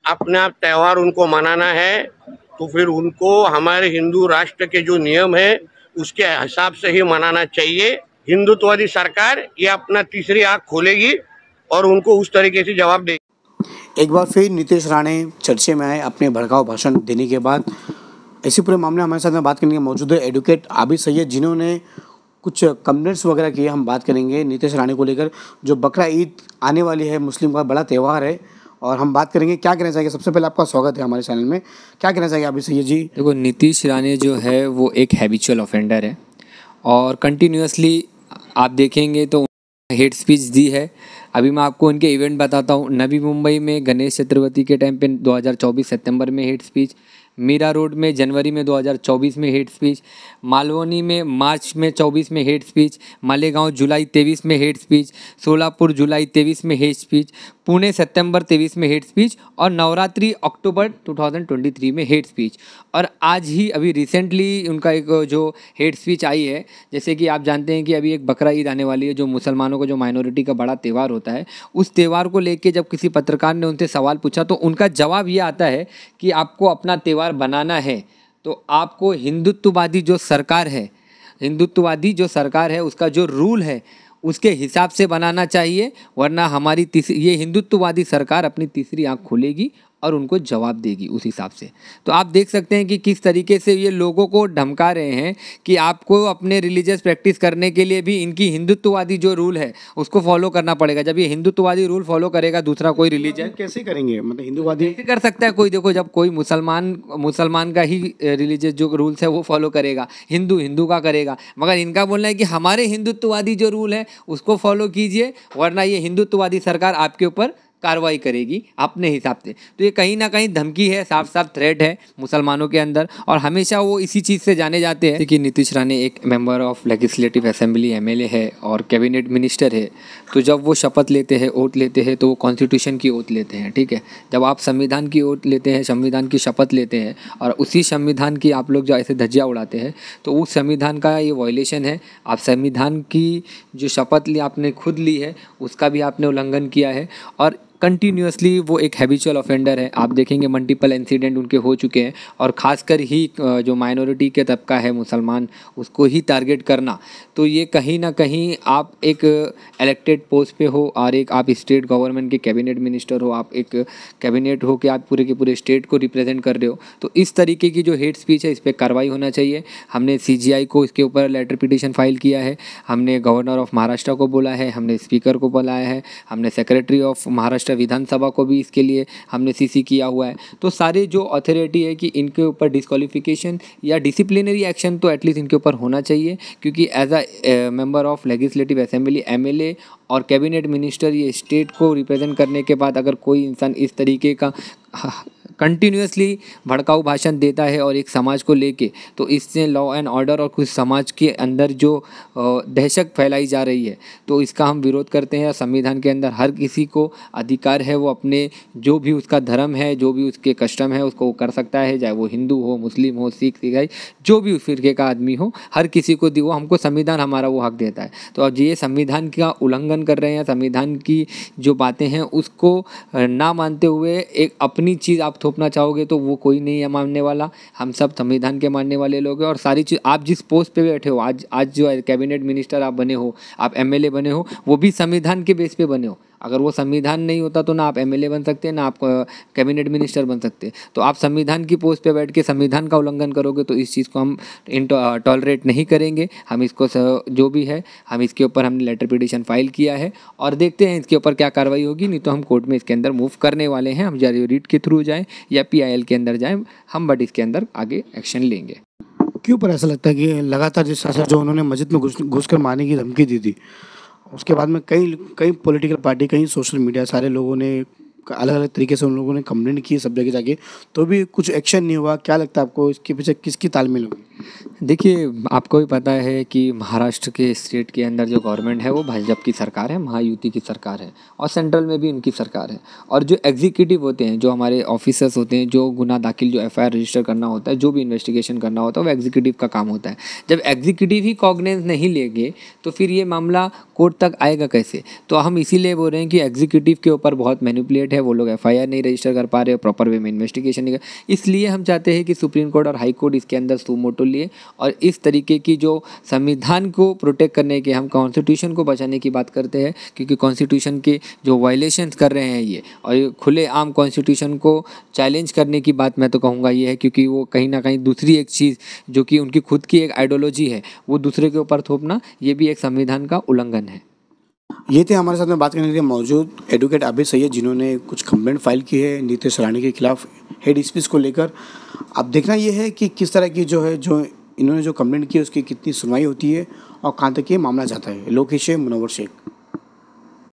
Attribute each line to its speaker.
Speaker 1: अपना त्यौहार उनको मनाना है तो फिर उनको हमारे हिंदू राष्ट्र के जो नियम है उसके हिसाब से ही मनाना चाहिए। हिंदुत्ववादी सरकार ये अपना तीसरी आंख खोलेगी और उनको उस तरीके से जवाब देगी।
Speaker 2: एक बार फिर नीतीश राणे चर्चे में आए अपने भड़काऊ भाषण देने के बाद। इसी पूरे मामले हमारे साथ में बात करने के मौजूद है एडवोकेट आबिद सैयद, जिन्होंने कुछ कंप्लेंट्स वगैरह किए। हम बात करेंगे नीतीश राणे को लेकर, जो बकरा ईद आने वाली है, मुस्लिम का बड़ा त्यौहार है, और हम बात करेंगे क्या कहना चाहिए। सबसे पहले आपका स्वागत है हमारे चैनल में। क्या कहना चाहिए आबिद सैयद जी?
Speaker 3: देखो, नीतीश राणे जो है वो एक हैबिचुअल ऑफेंडर है और कंटिन्यूसली आप देखेंगे तो हेट स्पीच दी है। अभी मैं आपको उनके इवेंट बताता हूँ। नवी मुंबई में गणेश चतुर्थी के टाइम पे 2024 सितंबर में हेट स्पीच, मीरा रोड में जनवरी में 2024 में हेट स्पीच, मालवनी में मार्च में 24 में हेट स्पीच, मालेगांव जुलाई 23 में हेट स्पीच, सोलापुर जुलाई 23 में हेट स्पीच, पुणे सितंबर 23 में हेट स्पीच और नवरात्रि अक्टूबर 2023 में हेट स्पीच। और आज ही अभी रिसेंटली उनका एक जो हेट स्पीच आई है, जैसे कि आप जानते हैं कि अभी एक बकरा ईद आने वाली है, जो मुसलमानों का जो माइनॉरिटी का बड़ा त्यौहार होता है। उस त्यौहार को लेके जब किसी पत्रकार ने उनसे सवाल पूछा तो उनका जवाब ये आता है कि आपको अपना त्यौहार बनाना है तो आपको हिंदुत्ववादी जो सरकार है उसका जो रूल है उसके हिसाब से बनाना चाहिए, वरना हमारी ये हिंदुत्ववादी सरकार अपनी तीसरी आंख खोलेगी और उनको जवाब देगी उस हिसाब से। तो आप देख सकते हैं कि किस तरीके से ये लोगों को धमका रहे हैं कि आपको अपने रिलीजियस प्रैक्टिस करने के लिए भी इनकी हिंदुत्ववादी जो रूल है उसको फॉलो करना पड़ेगा। जब ये हिंदुत्ववादी रूल फॉलो करेगा दूसरा कोई रिलीजन
Speaker 2: कैसे करेंगे? मतलब हिंदुवादी
Speaker 3: कैसे कर सकता है कोई? देखो, जब कोई मुसलमान का ही रिलीजियस जो रूल्स है वो फॉलो करेगा, हिंदू का करेगा, मगर इनका बोलना है कि हमारे हिंदुत्ववादी जो रूल है उसको फॉलो कीजिए, वरना ये हिंदुत्ववादी सरकार आपके ऊपर कार्रवाई करेगी अपने हिसाब से। तो ये कहीं ना कहीं धमकी है, साफ साफ थ्रेट है मुसलमानों के अंदर, और हमेशा वो इसी चीज़ से जाने जाते हैं कि नीतीश राणे एक member of legislative assembly MLA है और कैबिनेट मिनिस्टर है। तो जब वो शपथ लेते हैं, ओथ लेते हैं, तो वो कॉन्स्टिट्यूशन की ओथ लेते हैं, ठीक है। जब आप संविधान की ओथ लेते हैं, संविधान की शपथ लेते हैं और उसी संविधान की आप लोग जो ऐसे धज्जियाँ उड़ाते हैं, तो उस संविधान का ये वायलेशन है। आप संविधान की जो शपथ ली आपने खुद ली है उसका भी आपने उल्लंघन किया है और कंटिन्यूसली वो एक हैबिचुअल ऑफेंडर है। आप देखेंगे मल्टीपल इंसिडेंट उनके हो चुके हैं, और ख़ासकर ही जो माइनॉरिटी के तबका है मुसलमान, उसको ही टारगेट करना, तो ये कहीं ना कहीं आप एक इलेक्टेड पोस्ट पे हो और एक आप स्टेट गवर्नमेंट के कैबिनेट मिनिस्टर हो, आप एक कैबिनेट हो कि आप पूरे के पूरे स्टेट को रिप्रेजेंट कर रहे हो। तो इस तरीके की जो हेट स्पीच है इस पर कार्रवाई होना चाहिए। हमने CGI को इसके ऊपर लेटर पिटिशन फाइल किया है, हमने गवर्नर ऑफ महाराष्ट्र को बोला है, हमने स्पीकर को बुलाया है, हमने सेक्रेटरी ऑफ महाराष्ट्र विधानसभा को भी इसके लिए हमने CC किया हुआ है। तो सारे जो अथॉरिटी है कि इनके ऊपर डिस्क्वालिफिकेशन या डिसिप्लिनरी एक्शन तो एटलीस्ट इनके ऊपर होना चाहिए, क्योंकि as a member of legislative assembly MLA और कैबिनेट मिनिस्टर ये स्टेट को रिप्रेजेंट करने के बाद अगर कोई इंसान इस तरीके का कंटिन्यूसली भड़काऊ भाषण देता है और एक समाज को लेके, तो इससे लॉ एंड ऑर्डर और कुछ समाज के अंदर जो दहशत फैलाई जा रही है, तो इसका हम विरोध करते हैं। संविधान के अंदर हर किसी को अधिकार है, वो अपने जो भी उसका धर्म है, जो भी उसके कस्टम है, उसको वो कर सकता है, चाहे वो हिंदू हो, मुस्लिम हो, सिख, ईसाई, जो भी उस फिरके का आदमी हो, हर किसी को वो हमको संविधान हमारा वो हक देता है। तो अब ये संविधान का उल्लंघन कर रहे हैं, संविधान की जो बातें हैं उसको ना मानते हुए एक अपनी चीज़ आप थोपना चाहोगे तो वो कोई नहीं है मानने वाला। हम सब संविधान के मानने वाले लोग हैं, और सारी चीज़ आप जिस पोस्ट पे बैठे हो, आज जो है कैबिनेट मिनिस्टर आप बने हो, आप MLA बने हो, वो भी संविधान के बेस पे बने हो। अगर वो संविधान नहीं होता तो ना आप MLA बन सकते, ना आप कैबिनेट मिनिस्टर बन सकते। तो आप संविधान की पोस्ट पे बैठ के संविधान का उल्लंघन करोगे तो इस चीज़ को हम टॉलरेट नहीं करेंगे। हम इसको जो भी है हम इसके ऊपर हमने लेटर पिटिशन फाइल किया है और देखते हैं इसके ऊपर क्या कार्रवाई होगी। नहीं तो हम कोर्ट में इसके अंदर मूव करने वाले हैं। हम जारी रीट के थ्रू जाएँ या PIL के अंदर जाएँ हम, बट इसके अंदर आगे एक्शन लेंगे।
Speaker 2: क्यों पर ऐसा लगता है कि लगातार जिस तरह से जो उन्होंने मस्जिद में घुस कर मारने की धमकी दी थी, उसके बाद में कई पॉलिटिकल पार्टी, कई सोशल मीडिया, सारे लोगों ने अलग अलग तरीके से उन लोगों ने कंप्लेंट की सब जगह जाके, तो भी कुछ एक्शन नहीं हुआ। क्या लगता है आपको इसके पीछे किसकी तालमेल होगी?
Speaker 3: देखिए, आपको भी पता है कि महाराष्ट्र के स्टेट के अंदर जो गवर्नमेंट है वो भाजपा की सरकार है, महायुति की सरकार है, और सेंट्रल में भी उनकी सरकार है। और जो एग्जीक्यूटिव होते हैं, जो हमारे ऑफिसर्स होते हैं, जो गुना दाखिल, जो FIR रजिस्टर करना होता है, जो भी इन्वेस्टिगेशन करना होता है, वो एग्जीक्यूटिव का काम होता है। जब एग्जीक्यूटिव ही कॉग्नेंस नहीं लेंगे तो फिर ये मामला कोर्ट तक आएगा कैसे? तो हम इसीलिए बोल रहे हैं कि एग्जीक्यूटिव के ऊपर बहुत मैनिपुलेट है वो लोग FIR नहीं रजिस्टर कर पा रहे हो, प्रॉपर वे में इन्वेस्टिगेशन नहीं कर। इसलिए हम चाहते हैं कि सुप्रीम कोर्ट और हाई कोर्ट इसके अंदर सू मोटो लिए और इस तरीके की जो संविधान को प्रोटेक्ट करने के, हम कॉन्स्टिट्यूशन को बचाने की बात करते हैं, क्योंकि कॉन्स्टिट्यूशन के जो वायलेशंस कर रहे हैं ये, और ये खुले आम कॉन्स्टिट्यूशन को चैलेंज करने की बात मैं तो कहूँगा ये है, क्योंकि वो कहीं ना कहीं दूसरी एक चीज़ जो कि उनकी खुद की एक आइडियोलॉजी है वो दूसरे के ऊपर थोपना, ये भी एक संविधान का उल्लंघन है।
Speaker 2: ये थे हमारे साथ में बात करने के लिए मौजूद एडवोकेट आबिद सैयद, जिन्होंने कुछ कंप्लेंट फाइल की है नीतीश राणे के खिलाफ हेड स्पीच को लेकर। अब देखना ये है कि किस तरह की जो इन्होंने जो कंप्लेंट की है उसकी कितनी सुनवाई होती है और कहाँ तक ये मामला जाता है। लोकेश मुनव्वर शेख।